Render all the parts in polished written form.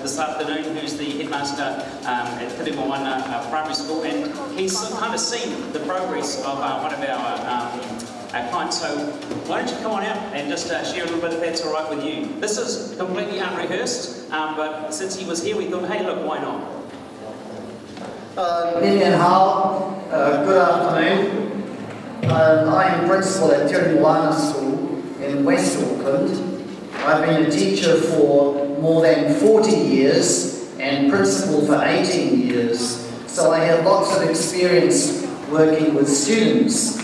this afternoon, who's the headmaster at Kirimawana Primary School, and he's kind of seen the progress of one of our clients. So why don't you come on out and just share a little bit if that's all right with you. This is completely unrehearsed, but since he was here, we thought, hey, look, why not? Good afternoon. I am principal at Kirimawana School in West Auckland. I've been a teacher for more than 40 years and principal for 18 years, so I have lots of experience working with students.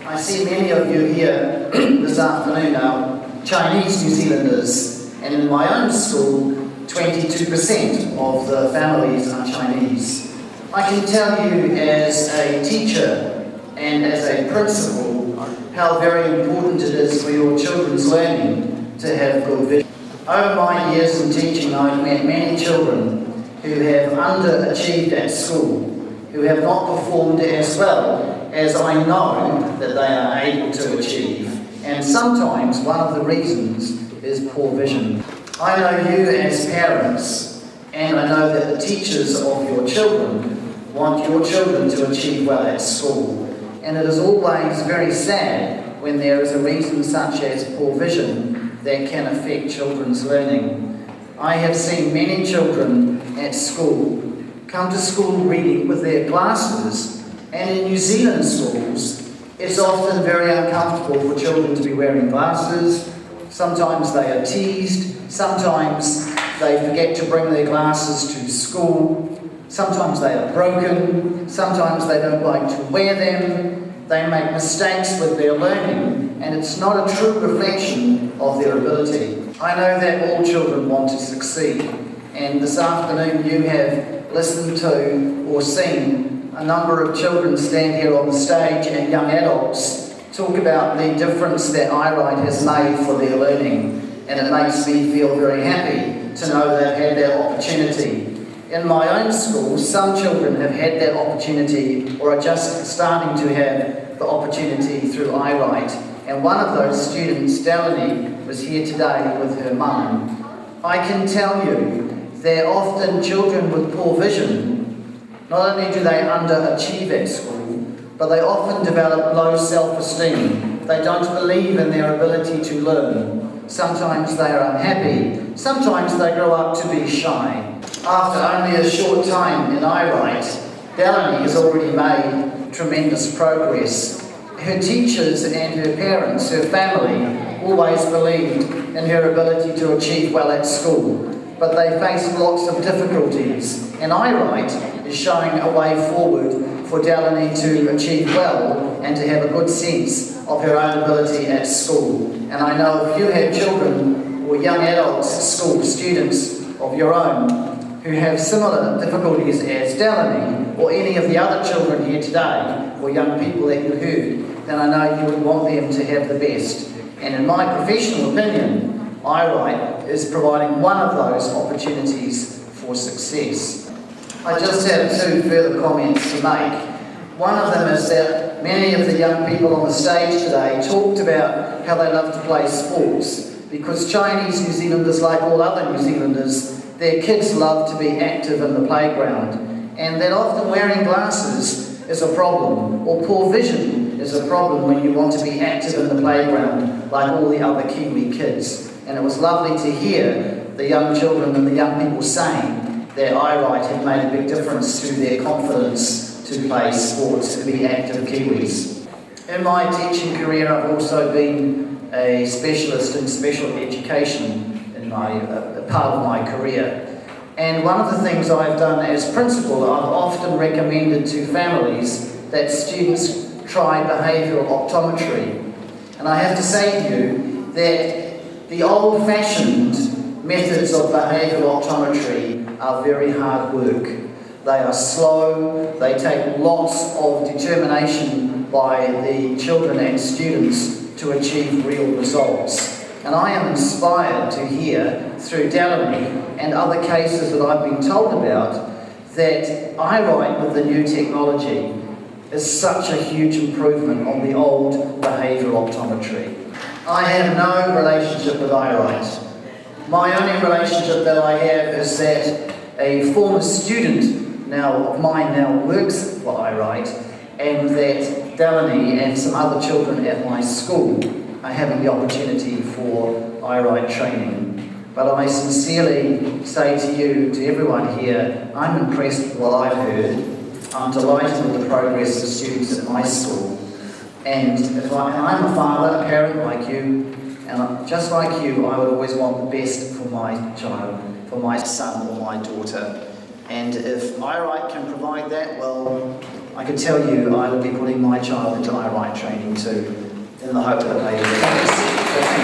I see many of you here this afternoon are Chinese New Zealanders, and in my own school, 22% of the families are Chinese. I can tell you as a teacher and as a principal how very important it is for your children's learning to have good vision. Over my years in teaching, I've met many children who have underachieved at school, who have not performed as well as I know that they are able to achieve. And sometimes one of the reasons is poor vision. I know you as parents, and I know that the teachers of your children want your children to achieve well at school. And it is always very sad when there is a reason such as poor vision that can affect children's learning. I have seen many children at school come to school reading with their glasses, and in New Zealand schools, it's often very uncomfortable for children to be wearing glasses. Sometimes they are teased, sometimes they forget to bring their glasses to school, sometimes they are broken, sometimes they don't like to wear them, they make mistakes with their learning, and it's not a true reflection of their ability. I know that all children want to succeed, and this afternoon you have listened to or seen a number of children stand here on the stage and young adults talk about the difference that Eyeright has made for their learning, and it makes me feel very happy to know they've had that opportunity. In my own school, some children have had that opportunity or are just starting to have the opportunity through Eyeright. And one of those students, Delaney, was here today with her mum. I can tell you that often children with poor vision, not only do they underachieve at school, but they often develop low self-esteem. They don't believe in their ability to learn. Sometimes they are unhappy. Sometimes they grow up to be shy. After only a short time in Eyeright, Delaney has already made tremendous progress. Her teachers and her parents, her family, always believed in her ability to achieve well at school, but they faced lots of difficulties, and Eyeright is showing a way forward for Delaney to achieve well and to have a good sense of her own ability at school. And I know if you have children or young adults at school, students of your own, who have similar difficulties as Delaney, or any of the other children here today, or young people that you heard, then I know you would want them to have the best. And in my professional opinion, Eyeright is providing one of those opportunities for success. I just have two further comments to make. One of them is that many of the young people on the stage today talked about how they love to play sports, because Chinese New Zealanders, like all other New Zealanders, their kids love to be active in the playground, and that often wearing glasses is a problem, or poor vision is a problem when you want to be active in the playground like all the other Kiwi kids. And it was lovely to hear the young children and the young people saying that Eyeright had made a big difference to their confidence to play sports and be active Kiwis. In my teaching career, I've also been a specialist in special education in part of my career. And one of the things I've done as principal, I've often recommended to families that students try behavioural optometry. And I have to say to you that the old-fashioned methods of behavioural optometry are very hard work. They are slow, they take lots of determination by the children and students to achieve real results. And I am inspired to hear through Delaney and other cases that I've been told about that Eyeright with the new technology is such a huge improvement on the old behavioural optometry. I have no relationship with Eyeright. My only relationship that I have is that a former student of mine now works for Eyeright, and that Delaney and some other children at my school are having the opportunity for Eyeright training. But I sincerely say to you, to everyone here, I'm impressed with what I've heard. I'm delighted with the progress of students at my school. And I'm a father, a parent like you, and just like you, I would always want the best for my child, for my son or my daughter. And if Eyeright can provide that, well, I can tell you I will be putting my child into Eyeright training too, in the hope that they will.